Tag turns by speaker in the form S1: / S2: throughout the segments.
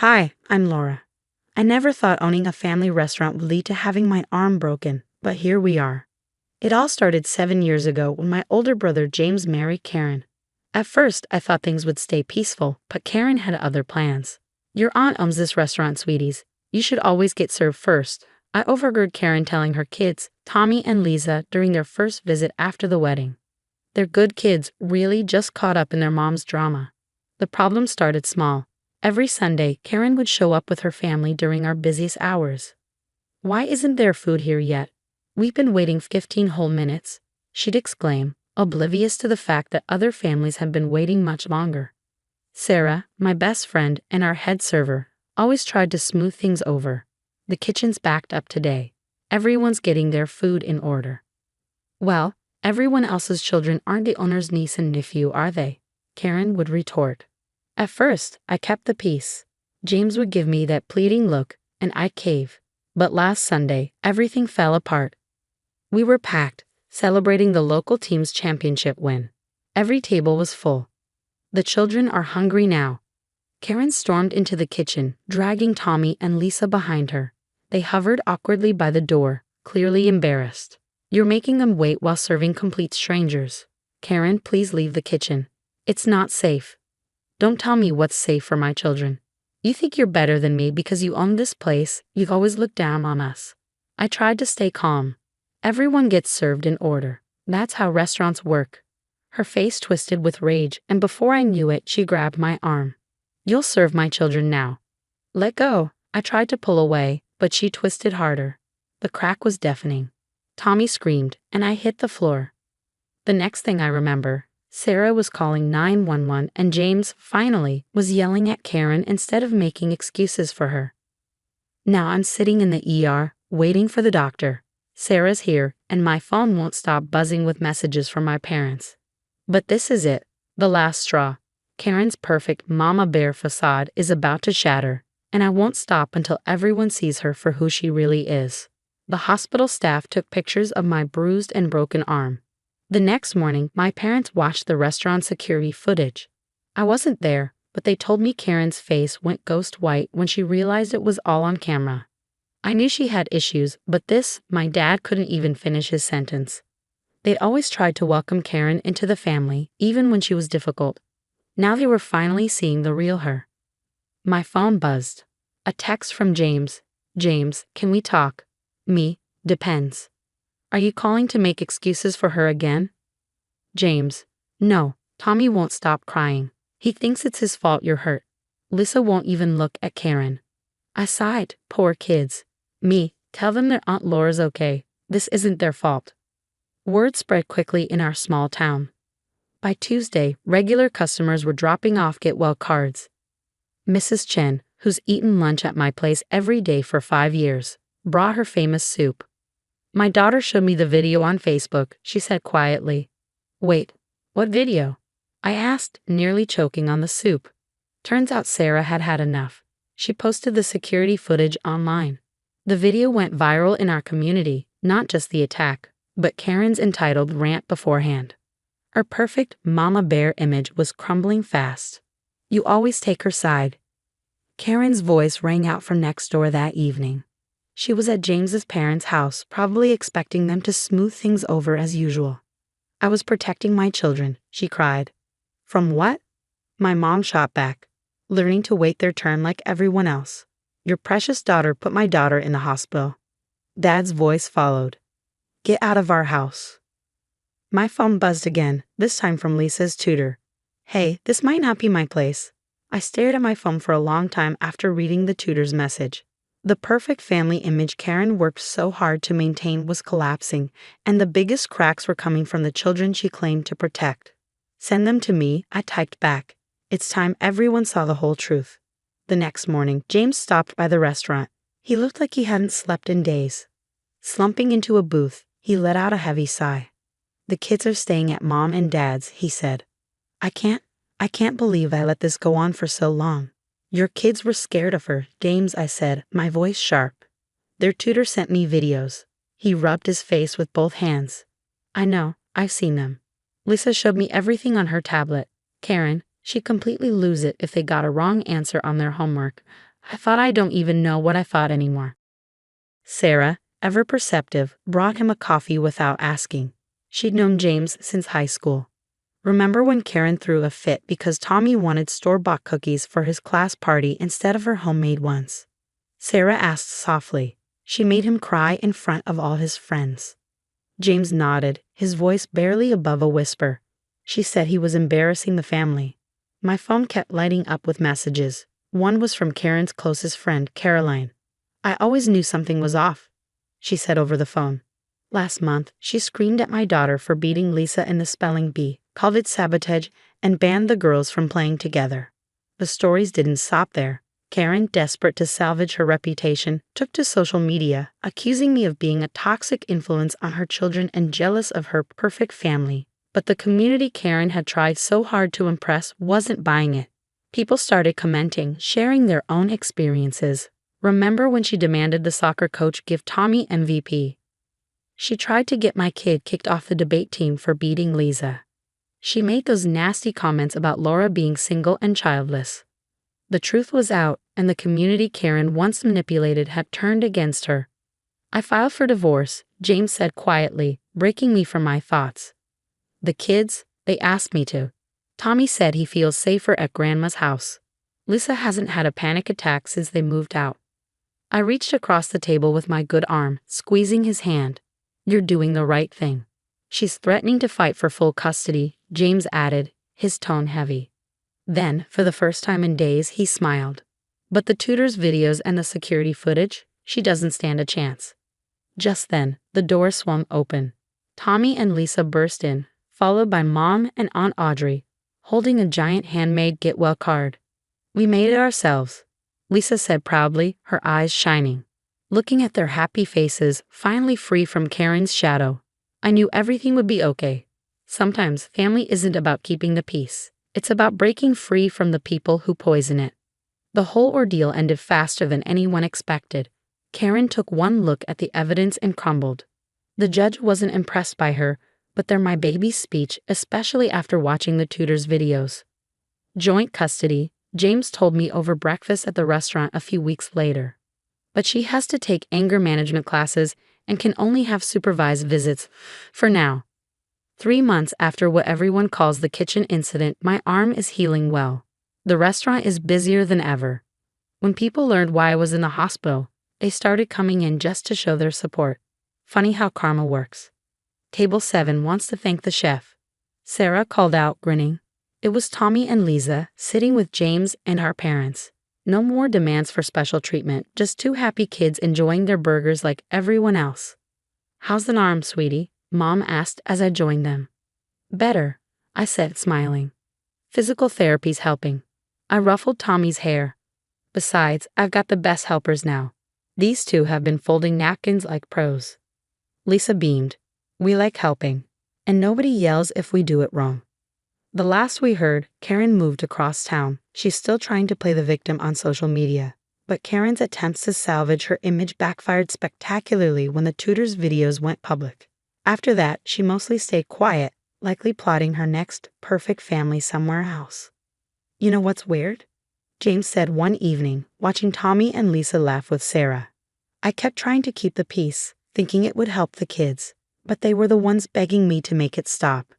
S1: Hi, I'm Laura. I never thought owning a family restaurant would lead to having my arm broken, but here we are. It all started 7 years ago when my older brother James married Karen. At first, I thought things would stay peaceful, but Karen had other plans. Your aunt owns this restaurant, sweeties. You should always get served first. I overheard Karen telling her kids, Tommy and Lisa, during their first visit after the wedding. They're good kids, really just caught up in their mom's drama. The problem started small. Every Sunday, Karen would show up with her family during our busiest hours. "Why isn't there food here yet? We've been waiting 15 whole minutes," she'd exclaim, oblivious to the fact that other families had been waiting much longer. Sarah, my best friend and our head server, always tried to smooth things over. "The kitchen's backed up today. Everyone's getting their food in order." "Well, everyone else's children aren't the owner's niece and nephew, are they?" Karen would retort. At first, I kept the peace. James would give me that pleading look, and I'd cave. But last Sunday, everything fell apart. We were packed, celebrating the local team's championship win. Every table was full. "The children are hungry now." Karen stormed into the kitchen, dragging Tommy and Lisa behind her. They hovered awkwardly by the door, clearly embarrassed. "You're making them wait while serving complete strangers. Karen, please leave the kitchen. It's not safe." "Don't tell me what's safe for my children. You think you're better than me because you own this place. You've always looked down on us." I tried to stay calm. Everyone gets served in order. That's how restaurants work. Her face twisted with rage, and before I knew it, she grabbed my arm. "You'll serve my children now." "Let go." I tried to pull away, but she twisted harder. The crack was deafening. Tommy screamed, and I hit the floor. The next thing I remember, Sarah was calling 911 and James, finally, was yelling at Karen instead of making excuses for her. Now I'm sitting in the ER, waiting for the doctor. Sarah's here, and my phone won't stop buzzing with messages from my parents. But this is it, the last straw. Karen's perfect mama bear facade is about to shatter, and I won't stop until everyone sees her for who she really is. The hospital staff took pictures of my bruised and broken arm. The next morning, my parents watched the restaurant security footage. I wasn't there, but they told me Karen's face went ghost white when she realized it was all on camera. I knew she had issues, but my dad couldn't even finish his sentence. They'd always tried to welcome Karen into the family, even when she was difficult. Now they were finally seeing the real her. My phone buzzed. A text from James. "James, can we talk?" Me, "Depends. Are you calling to make excuses for her again?" James, "No, Tommy won't stop crying. He thinks it's his fault you're hurt." Lisa won't even look at Karen. I sighed, poor kids. Me, "Tell them their Aunt Laura's okay. This isn't their fault." Word spread quickly in our small town. By Tuesday, regular customers were dropping off get well cards. Mrs. Chen, who's eaten lunch at my place every day for 5 years, brought her famous soup. "My daughter showed me the video on Facebook," she said quietly. "Wait, what video?" I asked, nearly choking on the soup. Turns out Sarah had had enough. She posted the security footage online. The video went viral in our community, not just the attack, but Karen's entitled rant beforehand. Her perfect mama bear image was crumbling fast. "You always take her side." Karen's voice rang out from next door that evening. She was at James's parents' house, probably expecting them to smooth things over as usual. "I was protecting my children," she cried. "From what?" My mom shot back. "Learning to wait their turn like everyone else. Your precious daughter put my daughter in the hospital." Dad's voice followed. "Get out of our house." My phone buzzed again, this time from Lisa's tutor. "Hey, this might not be my place." I stared at my phone for a long time after reading the tutor's message. The perfect family image Karen worked so hard to maintain was collapsing, and the biggest cracks were coming from the children she claimed to protect. "Send them to me," I typed back. It's time everyone saw the whole truth. The next morning, James stopped by the restaurant. He looked like he hadn't slept in days. Slumping into a booth, he let out a heavy sigh. "The kids are staying at Mom and Dad's," he said. I can't believe I let this go on for so long." "Your kids were scared of her, James," I said, my voice sharp. "Their tutor sent me videos." He rubbed his face with both hands. "I know, I've seen them. Lisa showed me everything on her tablet. Karen, she'd completely lose it if they got a wrong answer on their homework. I thought I don't even know what I thought anymore. Sarah, ever perceptive, brought him a coffee without asking. She'd known James since high school. Remember when Karen threw a fit because Tommy wanted store-bought cookies for his class party instead of her homemade ones? Sarah asked softly. She made him cry in front of all his friends. James nodded, his voice barely above a whisper. She said he was embarrassing the family. My phone kept lighting up with messages. One was from Karen's closest friend, Caroline. I always knew something was off, she said over the phone. Last month, she screamed at my daughter for beating Lisa in the spelling bee, called it sabotage, and banned the girls from playing together. The stories didn't stop there. Karen, desperate to salvage her reputation, took to social media, accusing me of being a toxic influence on her children and jealous of her perfect family. But the community Karen had tried so hard to impress wasn't buying it. People started commenting, sharing their own experiences. Remember when she demanded the soccer coach give Tommy MVP? She tried to get my kid kicked off the debate team for beating Lisa. She made those nasty comments about Laura being single and childless. The truth was out, and the community Karen once manipulated had turned against her. I filed for divorce, James said quietly, breaking me from my thoughts. The kids, they asked me to. Tommy said he feels safer at Grandma's house. Lisa hasn't had a panic attack since they moved out. I reached across the table with my good arm, squeezing his hand. You're doing the right thing. She's threatening to fight for full custody, James added, his tone heavy. Then, for the first time in days, he smiled. But the tutor's videos and the security footage, she doesn't stand a chance. Just then, the door swung open. Tommy and Lisa burst in, followed by Mom and Aunt Audrey, holding a giant handmade get well card. We made it ourselves, Lisa said proudly, her eyes shining. Looking at their happy faces, finally free from Karen's shadow, I knew everything would be okay. Sometimes family isn't about keeping the peace. It's about breaking free from the people who poison it. The whole ordeal ended faster than anyone expected. Karen took one look at the evidence and crumbled. The judge wasn't impressed by her, but their my baby's speech, especially after watching the tutor's videos. Joint custody, James told me over breakfast at the restaurant a few weeks later. But she has to take anger management classes and can only have supervised visits, for now. 3 months after what everyone calls the kitchen incident, my arm is healing well. The restaurant is busier than ever. When people learned why I was in the hospital, they started coming in just to show their support. Funny how karma works. Table 7 wants to thank the chef, Sarah called out, grinning. It was Tommy and Lisa, sitting with James and our parents. No more demands for special treatment, just 2 happy kids enjoying their burgers like everyone else. How's the arm, sweetie? Mom asked as I joined them. Better, I said, smiling. Physical therapy's helping. I ruffled Tommy's hair. Besides, I've got the best helpers now. These 2 have been folding napkins like pros. Lisa beamed. We like helping. And nobody yells if we do it wrong. The last we heard, Karen moved across town. She's still trying to play the victim on social media. But Karen's attempts to salvage her image backfired spectacularly when the tutor's videos went public. After that, she mostly stayed quiet, likely plotting her next perfect family somewhere else. You know what's weird? James said one evening, watching Tommy and Lisa laugh with Sarah. I kept trying to keep the peace, thinking it would help the kids, but they were the ones begging me to make it stop.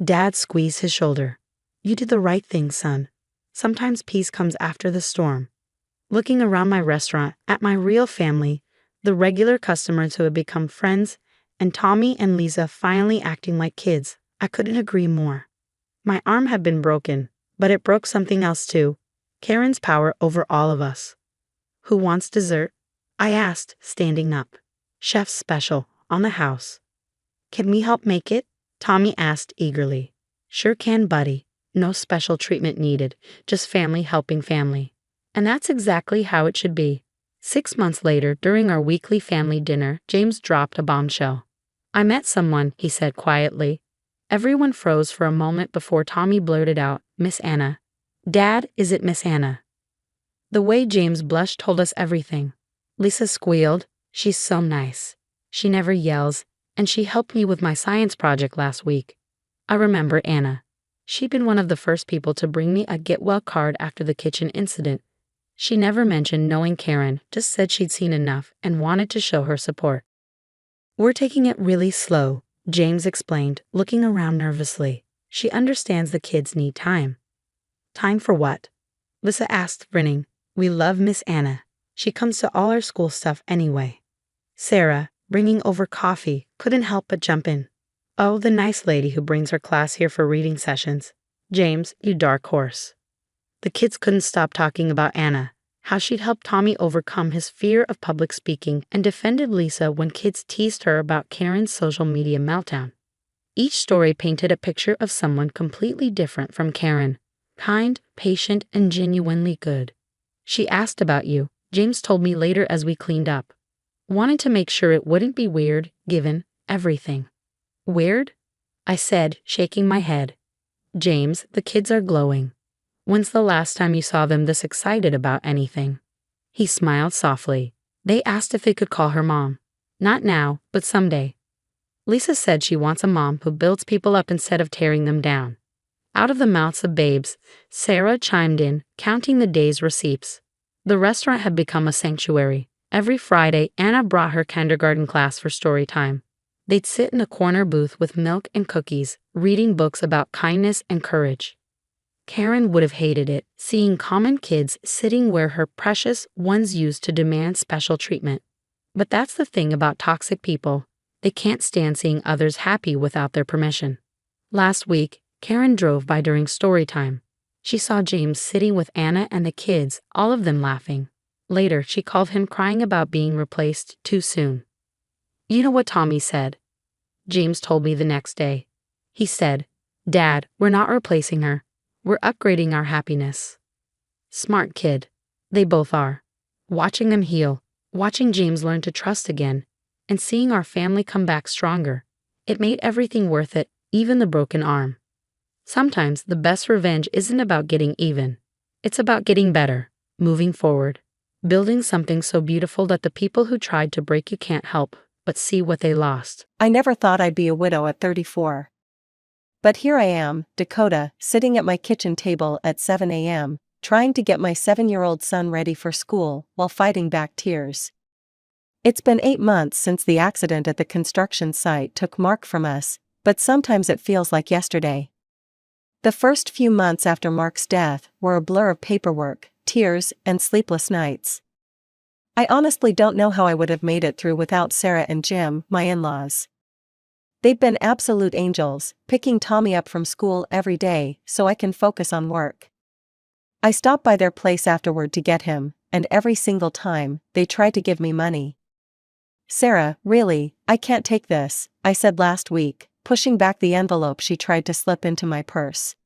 S1: Dad squeezed his shoulder. You did the right thing, son. Sometimes peace comes after the storm. Looking around my restaurant, at my real family, the regular customers who had become friends, and Tommy and Lisa finally acting like kids, I couldn't agree more. My arm had been broken, but it broke something else too, Karen's power over all of us. Who wants dessert? I asked, standing up. Chef's special, on the house. Can we help make it? Tommy asked eagerly. Sure can, buddy. No special treatment needed, just family helping family. And that's exactly how it should be. 6 months later, during our weekly family dinner, James dropped a bombshell. I met someone, he said quietly. Everyone froze for a moment before Tommy blurted out, Miss Anna. Dad, is it Miss Anna? The way James blushed told us everything. Lisa squealed, she's so nice. She never yells, and she helped me with my science project last week. I remember Anna. She'd been one of the first people to bring me a get well card after the kitchen incident. She never mentioned knowing Karen, just said she'd seen enough and wanted to show her support. We're taking it really slow, James explained, looking around nervously. She understands the kids need time. Time for what? Lisa asked, grinning. We love Miss Anna. She comes to all our school stuff anyway. Sarah, bringing over coffee, couldn't help but jump in. Oh, the nice lady who brings her class here for reading sessions. James, you dark horse. The kids couldn't stop talking about Anna, how she'd helped Tommy overcome his fear of public speaking and defended Lisa when kids teased her about Karen's social media meltdown. Each story painted a picture of someone completely different from Karen, kind, patient, and genuinely good. She asked about you, James told me later as we cleaned up. Wanted to make sure it wouldn't be weird, given everything. Weird? I said, shaking my head. James, the kids are glowing. When's the last time you saw them this excited about anything? He smiled softly. They asked if they could call her mom. Not now, but someday. Lisa said she wants a mom who builds people up instead of tearing them down. Out of the mouths of babes, Sarah chimed in, counting the day's receipts. The restaurant had become a sanctuary. Every Friday, Anna brought her kindergarten class for story time. They'd sit in a corner booth with milk and cookies, reading books about kindness and courage. Karen would have hated it, seeing common kids sitting where her precious ones used to demand special treatment. But that's the thing about toxic people. They can't stand seeing others happy without their permission. Last week, Karen drove by during story time. She saw James sitting with Anna and the kids, all of them laughing. Later, she called him crying about being replaced too soon. You know what Tommy said? James told me the next day. He said, Dad, we're not replacing her. We're upgrading our happiness. Smart kid. They both are. Watching them heal, watching James learn to trust again, and seeing our family come back stronger. It made everything worth it, even the broken arm. Sometimes the best revenge isn't about getting even. It's about getting better, moving forward, building something so beautiful that the people who tried to break you can't help but see what they lost.
S2: I never thought I'd be a widow at 34. But here I am, Dakota, sitting at my kitchen table at 7 a.m., trying to get my 7-year-old son ready for school while fighting back tears. It's been 8 months since the accident at the construction site took Mark from us, but sometimes it feels like yesterday. The first few months after Mark's death were a blur of paperwork, tears, and sleepless nights. I honestly don't know how I would have made it through without Sarah and Jim, my in-laws. They've been absolute angels, picking Tommy up from school every day so I can focus on work. I stop by their place afterward to get him, and every single time, they try to give me money. Sarah, really, I can't take this, I said last week, pushing back the envelope she tried to slip into my purse.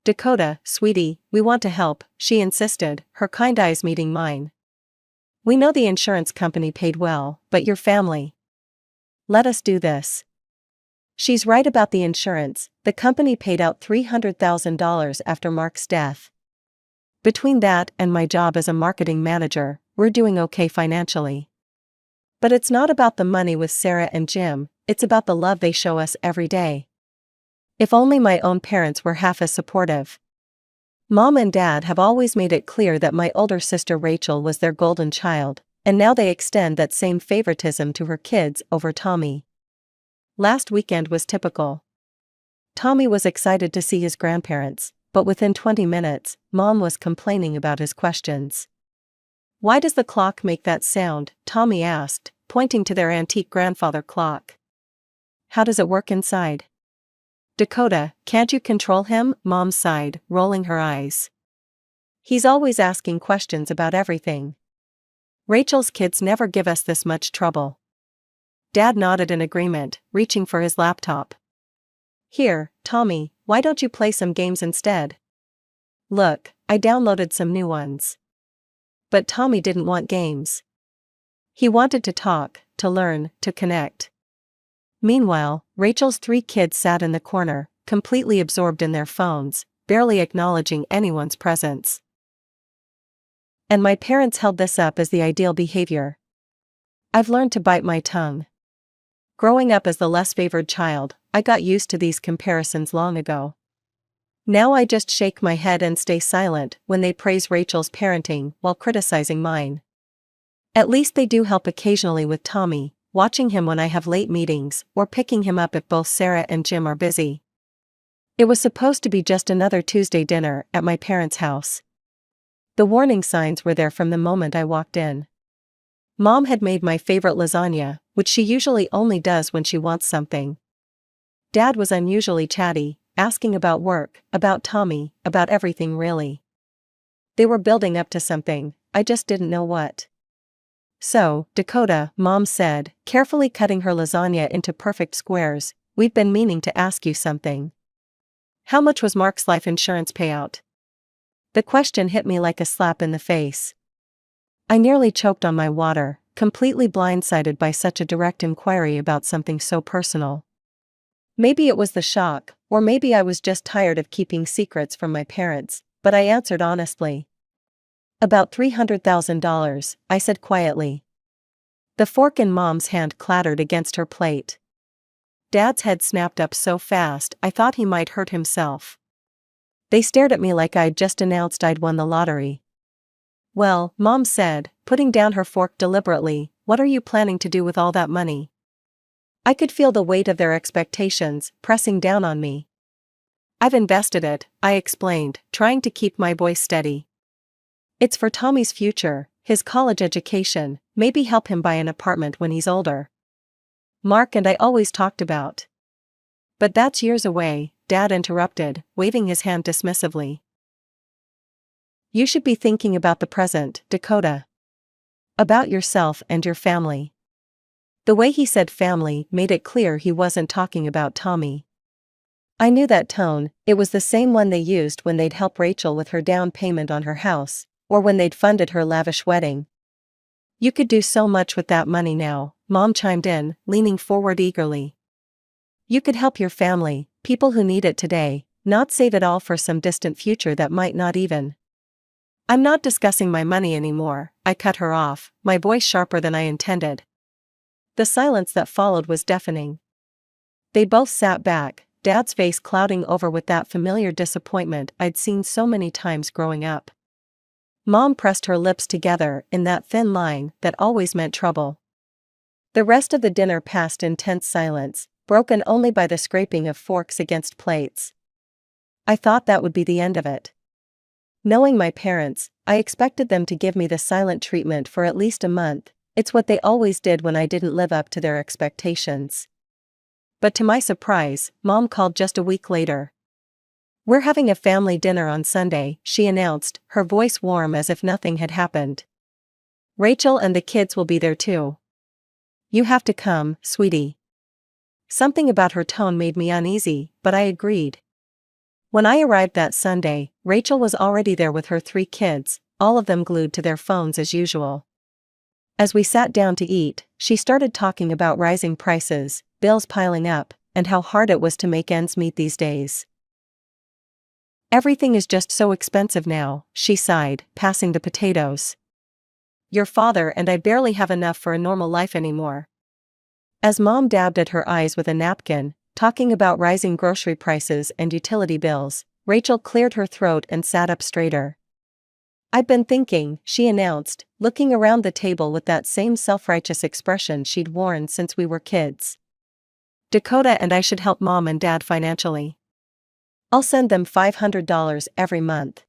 S2: Dakota, sweetie, we want to help, she insisted, her kind eyes meeting mine. We know the insurance company paid well, but your family. Let us do this. She's right about the insurance. The company paid out $300,000 after Mark's death. Between that and my job as a marketing manager, we're doing okay financially. But it's not about the money with Sarah and Jim, it's about the love they show us every day. If only my own parents were half as supportive. Mom and Dad have always made it clear that my older sister Rachel was their golden child, and now they extend that same favoritism to her kids over Tommy. Last weekend was typical. Tommy was excited to see his grandparents, but within 20 minutes, Mom was complaining about his questions. Why does the clock make that sound? Tommy asked, pointing to their antique grandfather clock. How does it work inside? Dakota, can't you control him? Mom sighed, rolling her eyes. He's always asking questions about everything. Rachel's kids never give us this much trouble. Dad nodded in agreement, reaching for his laptop. Here, Tommy, why don't you play some games instead? Look, I downloaded some new ones. But Tommy didn't want games. He wanted to talk, to learn, to connect. Meanwhile, Rachel's 3 kids sat in the corner, completely absorbed in their phones, barely acknowledging anyone's presence. And my parents held this up as the ideal behavior. I've learned to bite my tongue. Growing up as the less favored child, I got used to these comparisons long ago. Now I just shake my head and stay silent when they praise Rachel's parenting while criticizing mine. At least they do help occasionally with Tommy, watching him when I have late meetings or picking him up if both Sarah and Jim are busy. It was supposed to be just another Tuesday dinner at my parents' house. The warning signs were there from the moment I walked in. Mom had made my favorite lasagna, which she usually only does when she wants something. Dad was unusually chatty, asking about work, about Tommy, about everything really. They were building up to something, I just didn't know what. "So, Dakota," Mom said, carefully cutting her lasagna into perfect squares, "we've been meaning to ask you something. How much was Mark's life insurance payout?" The question hit me like a slap in the face. I nearly choked on my water, completely blindsided by such a direct inquiry about something so personal. Maybe it was the shock, or maybe I was just tired of keeping secrets from my parents, but I answered honestly. "About $300,000, I said quietly. The fork in Mom's hand clattered against her plate. Dad's head snapped up so fast I thought he might hurt himself. They stared at me like I'd just announced I'd won the lottery. "Well," Mom said, putting down her fork deliberately, "what are you planning to do with all that money?" I could feel the weight of their expectations pressing down on me. "I've invested it," I explained, trying to keep my voice steady. "It's for Tommy's future, his college education, maybe help him buy an apartment when he's older. Mark and I always talked about." "But that's years away," Dad interrupted, waving his hand dismissively. "You should be thinking about the present, Dakota. About yourself and your family." The way he said family made it clear he wasn't talking about Tommy. I knew that tone, it was the same one they used when they'd help Rachel with her down payment on her house, or when they'd funded her lavish wedding. "You could do so much with that money now," Mom chimed in, leaning forward eagerly. "You could help your family, people who need it today, not save it all for some distant future that might not even." "I'm not discussing my money anymore," I cut her off, my voice sharper than I intended. The silence that followed was deafening. They both sat back, Dad's face clouding over with that familiar disappointment I'd seen so many times growing up. Mom pressed her lips together in that thin line that always meant trouble. The rest of the dinner passed in tense silence, broken only by the scraping of forks against plates. I thought that would be the end of it. Knowing my parents, I expected them to give me the silent treatment for at least a month. It's what they always did when I didn't live up to their expectations. But to my surprise, Mom called just a week later. "We're having a family dinner on Sunday," she announced, her voice warm as if nothing had happened. "Rachel and the kids will be there too. You have to come, sweetie." Something about her tone made me uneasy, but I agreed. When I arrived that Sunday, Rachel was already there with her 3 kids, all of them glued to their phones as usual. As we sat down to eat, she started talking about rising prices, bills piling up, and how hard it was to make ends meet these days. "Everything is just so expensive now," she sighed, passing the potatoes. "Your father and I barely have enough for a normal life anymore." As Mom dabbed at her eyes with a napkin, talking about rising grocery prices and utility bills, Rachel cleared her throat and sat up straighter. "I've been thinking," she announced, looking around the table with that same self-righteous expression she'd worn since we were kids. "Dakota and I should help Mom and Dad financially. I'll send them $500 every month.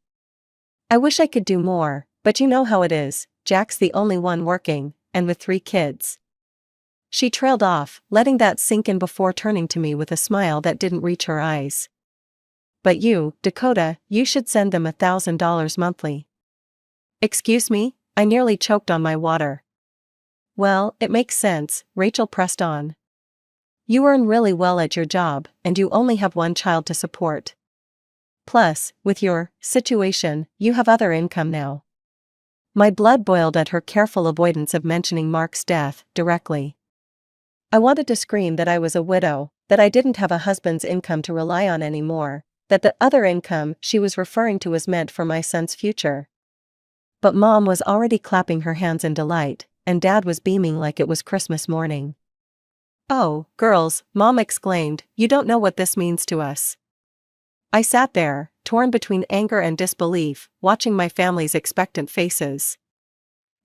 S2: I wish I could do more, but you know how it is, Jack's the only one working, and with 3 kids." She trailed off, letting that sink in before turning to me with a smile that didn't reach her eyes. "But you, Dakota, you should send them $1,000 monthly." "Excuse me?" I nearly choked on my water. "Well, it makes sense," Rachel pressed on. "You earn really well at your job, and you only have 1 child to support. Plus, with your situation, you have other income now." My blood boiled at her careful avoidance of mentioning Mark's death directly. I wanted to scream that I was a widow, that I didn't have a husband's income to rely on anymore, that the other income she was referring to was meant for my son's future. But Mom was already clapping her hands in delight, and Dad was beaming like it was Christmas morning. "Oh, girls," Mom exclaimed, "you don't know what this means to us. I sat there, torn between anger and disbelief, watching my family's expectant faces.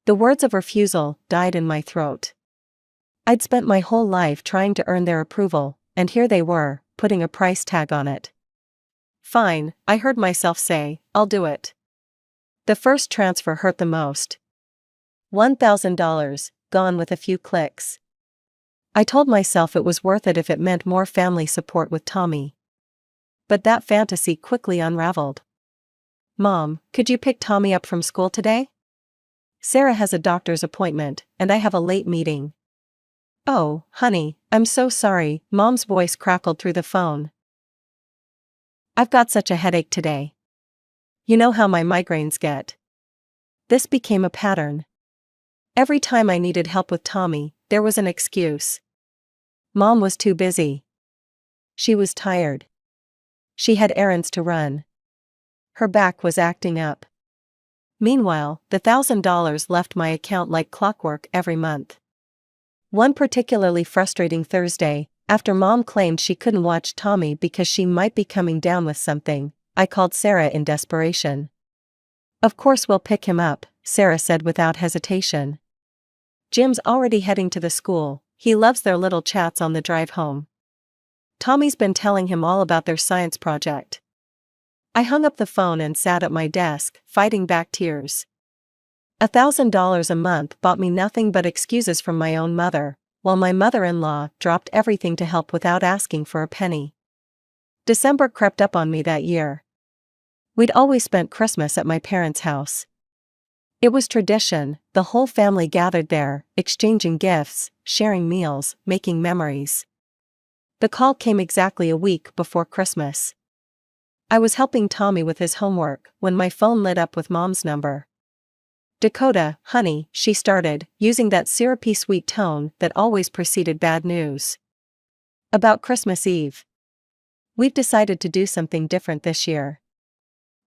S2: The words of refusal died in my throat. I'd spent my whole life trying to earn their approval, and here they were, putting a price tag on it. Fine, I heard myself say, I'll do it. The first transfer hurt the most. $1,000, gone with a few clicks. I told myself it was worth it if it meant more family support with Tommy. But that fantasy quickly unraveled. Mom, could you pick Tommy up from school today? Sarah has a doctor's appointment, and I have a late meeting. Oh, honey, I'm so sorry, Mom's voice crackled through the phone. I've got such a headache today. You know how my migraines get. This became a pattern. Every time I needed help with Tommy, there was an excuse. Mom was too busy. She was tired. She had errands to run. Her back was acting up. Meanwhile, the $1,000 left my account like clockwork every month. One particularly frustrating Thursday, after Mom claimed she couldn't watch Tommy because she might be coming down with something, I called Sarah in desperation. Of course we'll pick him up, Sarah said without hesitation. Jim's already heading to the school, he loves their little chats on the drive home. Tommy's been telling him all about their science project. I hung up the phone and sat at my desk, fighting back tears. $1,000 a month bought me nothing but excuses from my own mother, while my mother-in-law dropped everything to help without asking for a penny. December crept up on me that year. We'd always spent Christmas at my parents' house. It was tradition, the whole family gathered there, exchanging gifts, sharing meals, making memories. The call came exactly a week before Christmas. I was helping Tommy with his homework when my phone lit up with Mom's number. Dakota, honey, she started, using that syrupy sweet tone that always preceded bad news. About Christmas Eve. We've decided to do something different this year.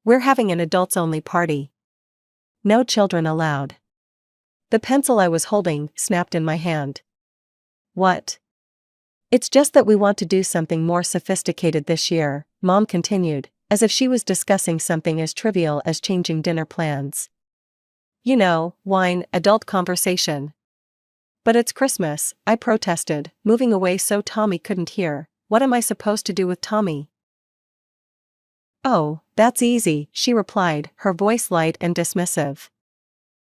S2: We're having an adults-only party. No children allowed. The pencil I was holding snapped in my hand. What? It's just that we want to do something more sophisticated this year, Mom continued, as if she was discussing something as trivial as changing dinner plans. You know, wine, adult conversation. But it's Christmas, I protested, moving away so Tommy couldn't hear. What am I supposed to do with Tommy? Oh, that's easy, she replied, her voice light and dismissive.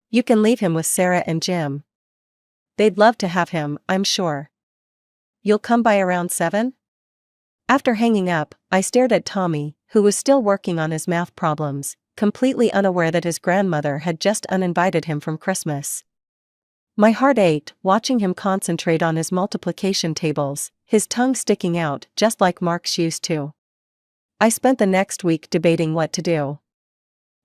S2: You can leave him with Sarah and Jim. They'd love to have him, I'm sure. You'll come by around 7? After hanging up, I stared at Tommy, who was still working on his math problems, completely unaware that his grandmother had just uninvited him from Christmas. My heart ached, watching him concentrate on his multiplication tables, his tongue sticking out just like Mark's used to. I spent the next week debating what to do.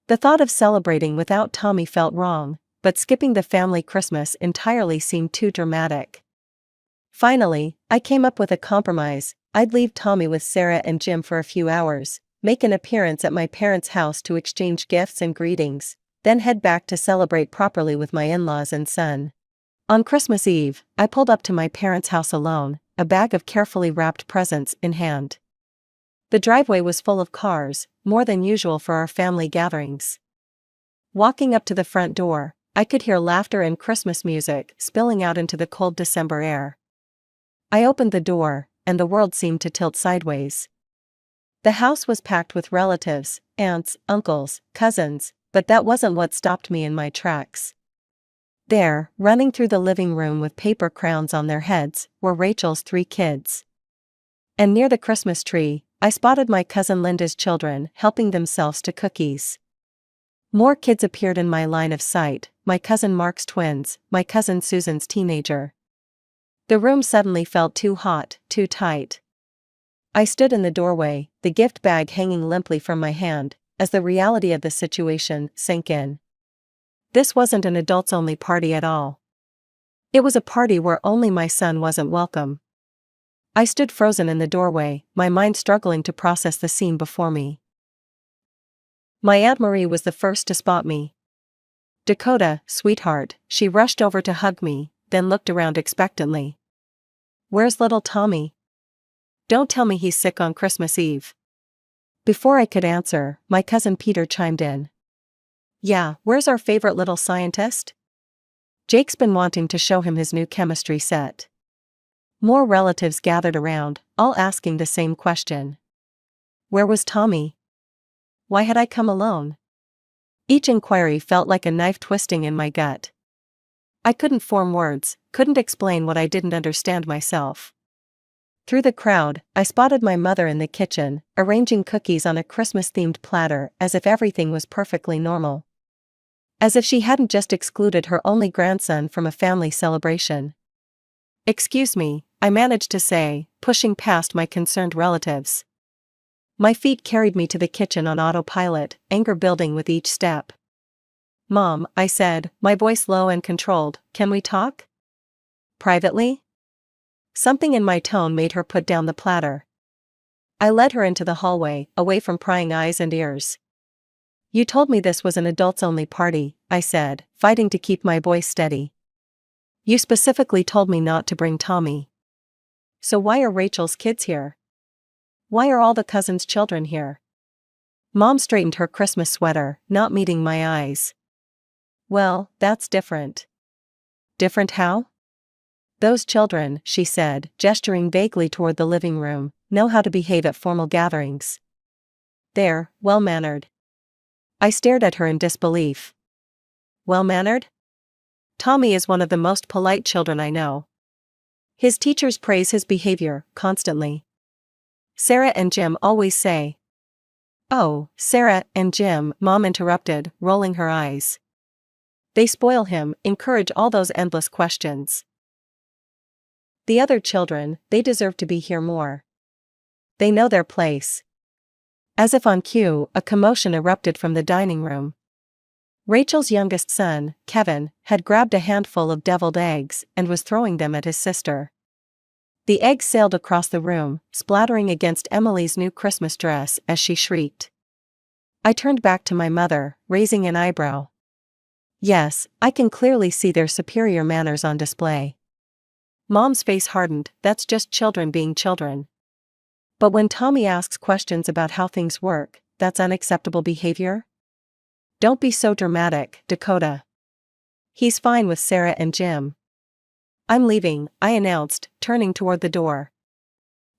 S2: The thought of celebrating without Tommy felt wrong, but skipping the family Christmas entirely seemed too dramatic. Finally, I came up with a compromise. I'd leave Tommy with Sarah and Jim for a few hours, make an appearance at my parents' house to exchange gifts and greetings, then head back to celebrate properly with my in-laws and son. On Christmas Eve, I pulled up to my parents' house alone, a bag of carefully wrapped presents in hand. The driveway was full of cars, more than usual for our family gatherings. Walking up to the front door, I could hear laughter and Christmas music spilling out into the cold December air. I opened the door, and the world seemed to tilt sideways. The house was packed with relatives, aunts, uncles, cousins, but that wasn't what stopped me in my tracks. There, running through the living room with paper crowns on their heads, were Rachel's 3 kids. And near the Christmas tree, I spotted my cousin Linda's children helping themselves to cookies. More kids appeared in my line of sight, my cousin Mark's twins, my cousin Susan's teenager. The room suddenly felt too hot, too tight. I stood in the doorway, the gift bag hanging limply from my hand, as the reality of the situation sank in. This wasn't an adults-only party at all. It was a party where only my son wasn't welcome. I stood frozen in the doorway, my mind struggling to process the scene before me. My Aunt Marie was the first to spot me. "Dakota, sweetheart," she rushed over to hug me, then looked around expectantly. "Where's little Tommy? Don't tell me he's sick on Christmas Eve." Before I could answer, my cousin Peter chimed in. Yeah, where's our favorite little scientist? Jake's been wanting to show him his new chemistry set. More relatives gathered around, all asking the same question. Where was Tommy? Why had I come alone? Each inquiry felt like a knife twisting in my gut. I couldn't form words, couldn't explain what I didn't understand myself. Through the crowd, I spotted my mother in the kitchen, arranging cookies on a Christmas-themed platter as if everything was perfectly normal. As if she hadn't just excluded her only grandson from a family celebration. Excuse me, I managed to say, pushing past my concerned relatives. My feet carried me to the kitchen on autopilot, anger building with each step. Mom, I said, my voice low and controlled, can we talk? Privately? Something in my tone made her put down the platter. I led her into the hallway, away from prying eyes and ears. You told me this was an adults-only party, I said, fighting to keep my voice steady. You specifically told me not to bring Tommy. So why are Rachel's kids here? Why are all the cousins' children here? Mom straightened her Christmas sweater, not meeting my eyes. Well, that's different. Different how? Those children, she said, gesturing vaguely toward the living room, know how to behave at formal gatherings. They're well-mannered. I stared at her in disbelief. Well-mannered? Tommy is one of the most polite children I know. His teachers praise his behavior, constantly. Sarah and Jim always say. Oh, Sarah and Jim, Mom interrupted, rolling her eyes. They spoil him, encourage all those endless questions. The other children, they deserve to be here more. They know their place. As if on cue, a commotion erupted from the dining room. Rachel's youngest son, Kevin, had grabbed a handful of deviled eggs and was throwing them at his sister. The eggs sailed across the room, splattering against Emily's new Christmas dress as she shrieked. I turned back to my mother, raising an eyebrow. Yes, I can clearly see their superior manners on display. Mom's face hardened, that's just children being children. But when Tommy asks questions about how things work, that's unacceptable behavior? Don't be so dramatic, Dakota. He's fine with Sarah and Jim. I'm leaving, I announced, turning toward the door.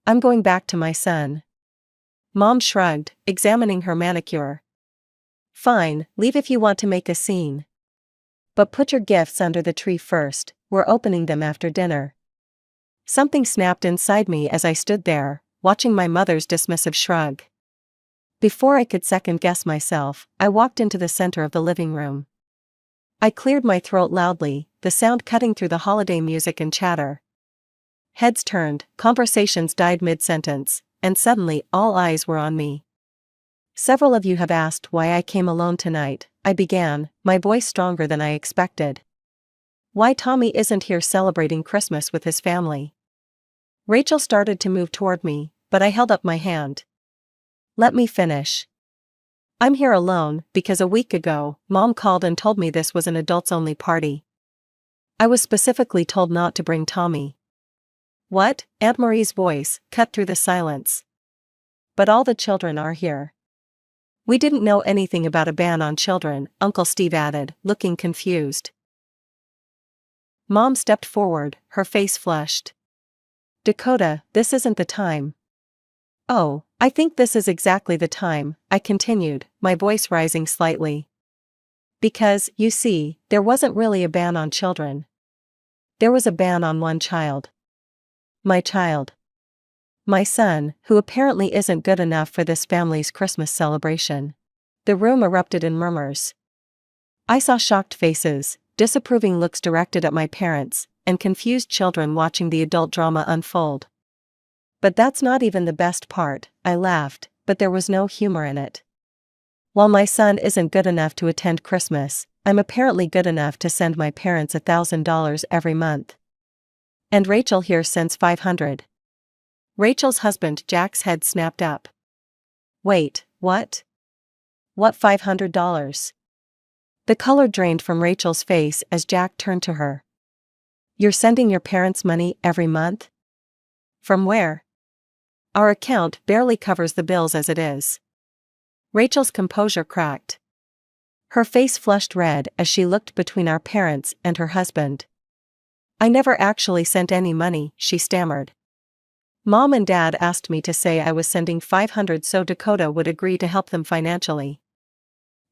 S2: I'm going back to my son. Mom shrugged, examining her manicure. Fine, leave if you want to make a scene. But put your gifts under the tree first, we're opening them after dinner. Something snapped inside me as I stood there, watching my mother's dismissive shrug. Before I could second-guess myself, I walked into the center of the living room. I cleared my throat loudly, the sound cutting through the holiday music and chatter. Heads turned, conversations died mid-sentence, and suddenly all eyes were on me. Several of you have asked why I came alone tonight, I began, my voice stronger than I expected. Why Tommy isn't here celebrating Christmas with his family. Rachel started to move toward me, but I held up my hand. Let me finish. I'm here alone because a week ago, Mom called and told me this was an adults-only party. I was specifically told not to bring Tommy. What? Aunt Marie's voice cut through the silence. But all the children are here. We didn't know anything about a ban on children, Uncle Steve added, looking confused. Mom stepped forward, her face flushed. Dakota, this isn't the time. Oh, I think this is exactly the time, I continued, my voice rising slightly. Because, you see, there wasn't really a ban on children. There was a ban on one child. My child. My son, who apparently isn't good enough for this family's Christmas celebration. The room erupted in murmurs. I saw shocked faces, disapproving looks directed at my parents, and confused children watching the adult drama unfold. But that's not even the best part, I laughed, but there was no humor in it. While my son isn't good enough to attend Christmas, I'm apparently good enough to send my parents $1,000 every month. And Rachel here sends $500. Rachel's husband Jack's head snapped up. Wait, what? What $500? The color drained from Rachel's face as Jack turned to her. You're sending your parents money every month? From where? Our account barely covers the bills as it is. Rachel's composure cracked. Her face flushed red as she looked between our parents and her husband. "I never actually sent any money," she stammered. "Mom and Dad asked me to say I was sending $500 so Dakota would agree to help them financially.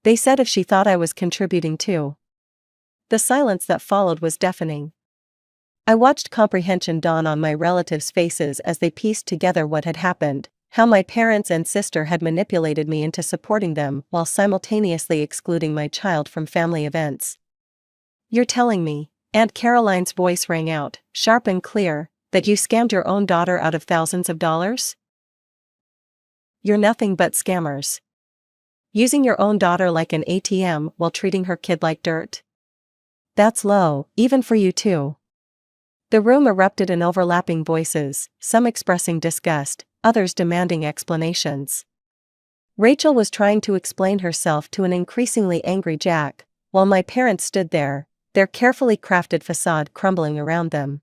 S2: They said if she thought I was contributing too." The silence that followed was deafening. I watched comprehension dawn on my relatives' faces as they pieced together what had happened, how my parents and sister had manipulated me into supporting them while simultaneously excluding my child from family events. "You're telling me," Aunt Caroline's voice rang out, sharp and clear, "that you scammed your own daughter out of thousands of dollars? You're nothing but scammers. Using your own daughter like an ATM while treating her kid like dirt? That's low, even for you too." The room erupted in overlapping voices, some expressing disgust, others demanding explanations. Rachel was trying to explain herself to an increasingly angry Jack, while my parents stood there, their carefully crafted facade crumbling around them.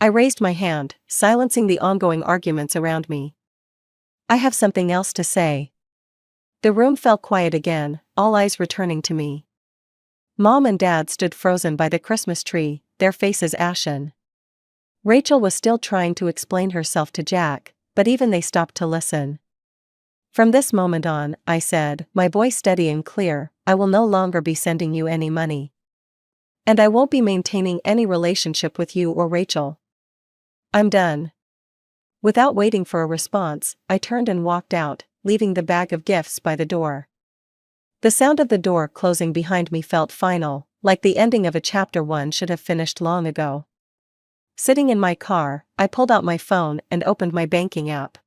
S2: I raised my hand, silencing the ongoing arguments around me. "I have something else to say." The room fell quiet again, all eyes returning to me. Mom and Dad stood frozen by the Christmas tree, their faces ashen. Rachel was still trying to explain herself to Jack, but even they stopped to listen. "From this moment on," I said, my voice steady and clear, "I will no longer be sending you any money. And I won't be maintaining any relationship with you or Rachel. I'm done." Without waiting for a response, I turned and walked out, leaving the bag of gifts by the door. The sound of the door closing behind me felt final, like the ending of a chapter one should have finished long ago. Sitting in my car, I pulled out my phone and opened my banking app.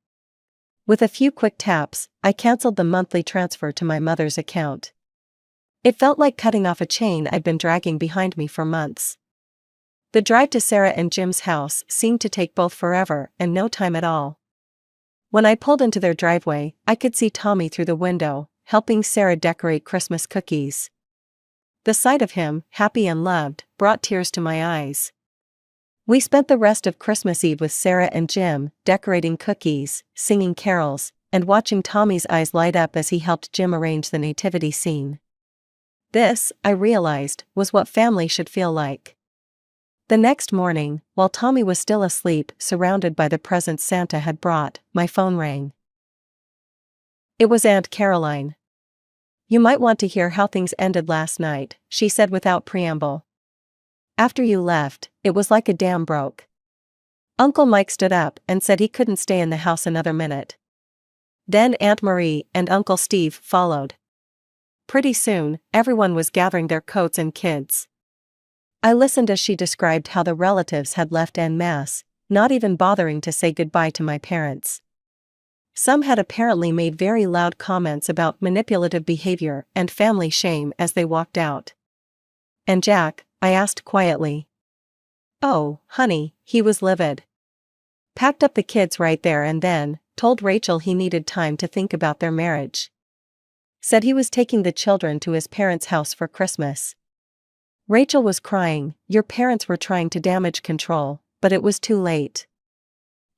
S2: With a few quick taps, I canceled the monthly transfer to my mother's account. It felt like cutting off a chain I'd been dragging behind me for months. The drive to Sarah and Jim's house seemed to take both forever and no time at all. When I pulled into their driveway, I could see Tommy through the window, helping Sarah decorate Christmas cookies. The sight of him, happy and loved, brought tears to my eyes. We spent the rest of Christmas Eve with Sarah and Jim, decorating cookies, singing carols, and watching Tommy's eyes light up as he helped Jim arrange the nativity scene. This, I realized, was what family should feel like. The next morning, while Tommy was still asleep, surrounded by the presents Santa had brought, my phone rang. It was Aunt Caroline. "You might want to hear how things ended last night," she said without preamble. "After you left, it was like a dam broke. Uncle Mike stood up and said he couldn't stay in the house another minute. Then Aunt Marie and Uncle Steve followed. Pretty soon, everyone was gathering their coats and kids." I listened as she described how the relatives had left en masse, not even bothering to say goodbye to my parents. Some had apparently made very loud comments about manipulative behavior and family shame as they walked out. "And Jack?" I asked quietly. "Oh, honey," he was livid. "Packed up the kids right there and then, told Rachel he needed time to think about their marriage. Said he was taking the children to his parents' house for Christmas." Rachel was crying. "Your parents were trying to damage control, but it was too late."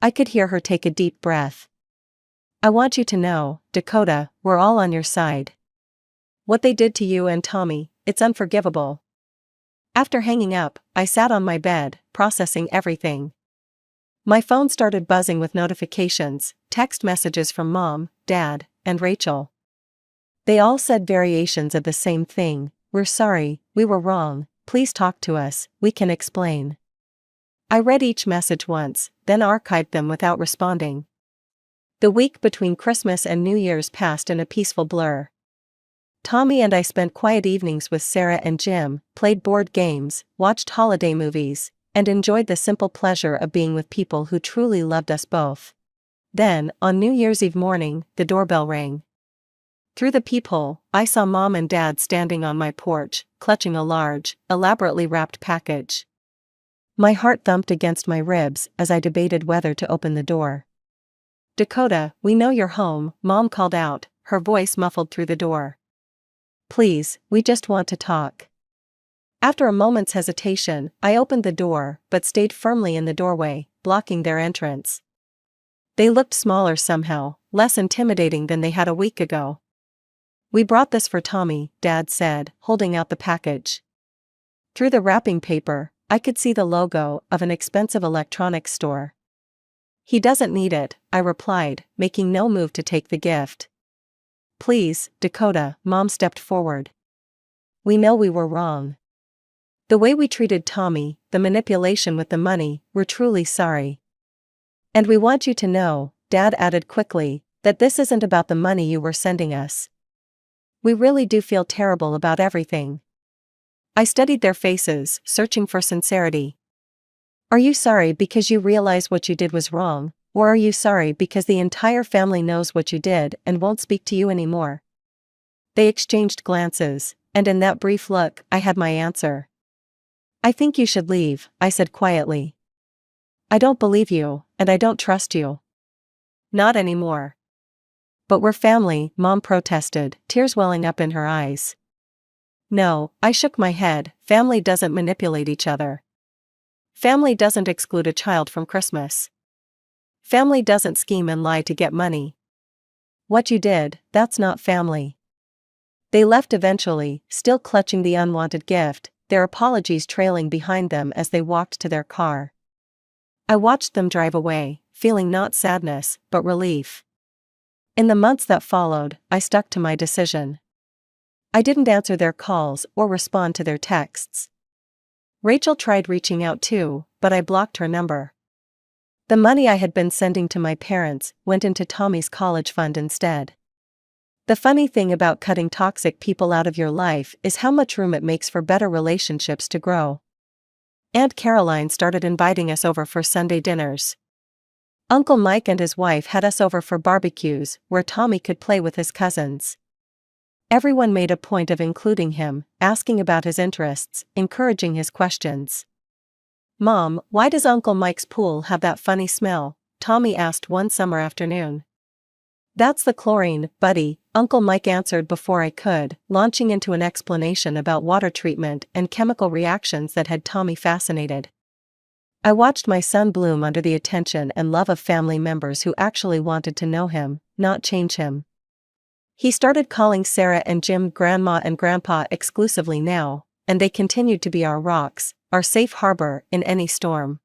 S2: I could hear her take a deep breath. "I want you to know, Dakota, we're all on your side. What they did to you and Tommy, it's unforgivable." After hanging up, I sat on my bed, processing everything. My phone started buzzing with notifications, text messages from Mom, Dad, and Rachel. They all said variations of the same thing: "We're sorry, we were wrong, please talk to us, we can explain." I read each message once, then archived them without responding. The week between Christmas and New Year's passed in a peaceful blur. Tommy and I spent quiet evenings with Sarah and Jim, played board games, watched holiday movies, and enjoyed the simple pleasure of being with people who truly loved us both. Then, on New Year's Eve morning, the doorbell rang. Through the peephole, I saw Mom and Dad standing on my porch, clutching a large, elaborately wrapped package. My heart thumped against my ribs as I debated whether to open the door. "Dakota, we know you're home," Mom called out, her voice muffled through the door. "Please, we just want to talk." After a moment's hesitation, I opened the door, but stayed firmly in the doorway, blocking their entrance. They looked smaller somehow, less intimidating than they had a week ago. We brought this for Tommy, Dad said, holding out the package. Through the wrapping paper, I could see the logo of an expensive electronics store. He doesn't need it, I replied, making no move to take the gift. Please, Dakota, Mom stepped forward. We know we were wrong. The way we treated Tommy, the manipulation with the money, we're truly sorry. And we want you to know, Dad added quickly, that this isn't about the money you were sending us. We really do feel terrible about everything. I studied their faces, searching for sincerity. Are you sorry because you realize what you did was wrong, or are you sorry because the entire family knows what you did and won't speak to you anymore? They exchanged glances, and in that brief look, I had my answer. I think you should leave, I said quietly. I don't believe you, and I don't trust you. Not anymore. But we're family, Mom protested, tears welling up in her eyes. No, I shook my head, family doesn't manipulate each other. Family doesn't exclude a child from Christmas. Family doesn't scheme and lie to get money. What you did, that's not family. They left eventually, still clutching the unwanted gift, their apologies trailing behind them as they walked to their car. I watched them drive away, feeling not sadness, but relief. In the months that followed, I stuck to my decision. I didn't answer their calls or respond to their texts. Rachel tried reaching out too, but I blocked her number. The money I had been sending to my parents went into Tommy's college fund instead. The funny thing about cutting toxic people out of your life is how much room it makes for better relationships to grow. Aunt Caroline started inviting us over for Sunday dinners. Uncle Mike and his wife had us over for barbecues where Tommy could play with his cousins. Everyone made a point of including him, asking about his interests, encouraging his questions. Mom, why does Uncle Mike's pool have that funny smell? Tommy asked one summer afternoon. That's the chlorine, buddy, Uncle Mike answered before I could, launching into an explanation about water treatment and chemical reactions that had Tommy fascinated. I watched my son bloom under the attention and love of family members who actually wanted to know him, not change him. He started calling Sarah and Jim Grandma and Grandpa exclusively now, and they continued to be our rocks, our safe harbor in any storm.